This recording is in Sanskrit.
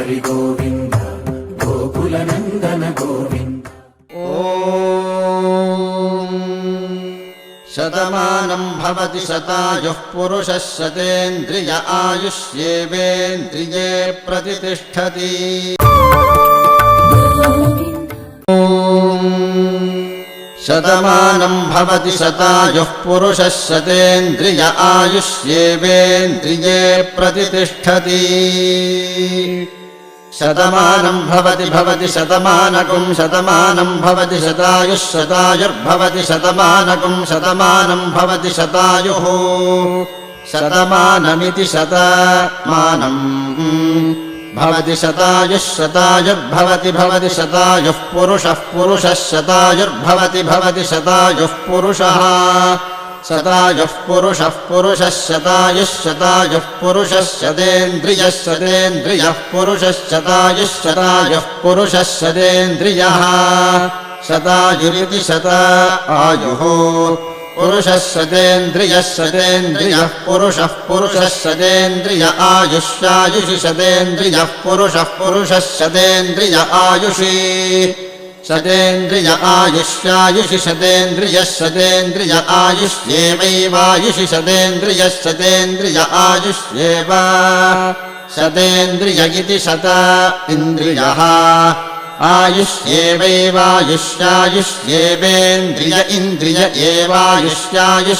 हरि गोविन्द गोकुलनन्दन गोविन्द। शतमानं भवति शतायुः पुरुषः शतेन्द्रिय आयुष्येवेन्द्रिये प्रतिष्ठति। शतमानं भवति शतायुः पुरुषः शतेन्द्रिय आयुष्येवेन्द्रिये प्रतिष्ठति। शतमानं भवति शतमानकं शतमानं भवति शतायुः शतायुर्भवति शतमानकं शतमानं भवति शतायुः शतमानमिति शतमानम् भवति शतायुः शतायुर्भवति शतायुः पुरुषः शतायुर्भवति शतायुः पुरुषः शतायुः पुरुषः शतायुः पुरुषः शतेन्द्रियः पुरुषः शतायुः शतेन्द्रियः शतायुरिति शतायुः पुरुषः शतेन्द्रियः पुरुषः शतेन्द्रिय आयुष्यायुषि शतेन्द्रियः पुरुषः शतेन्द्रिय आयुषि शतेन्द्रिय आयुष्यायुषि शतेन्द्रिय आयुष्येवैवायुषि शतेन्द्रिय आयुष्येव शतेन्द्रिय इति शत इन्द्रियः आयुष्येवैवायुष्यायुष्येवेन्द्रिय इन्द्रिय एवायुष्यायुष्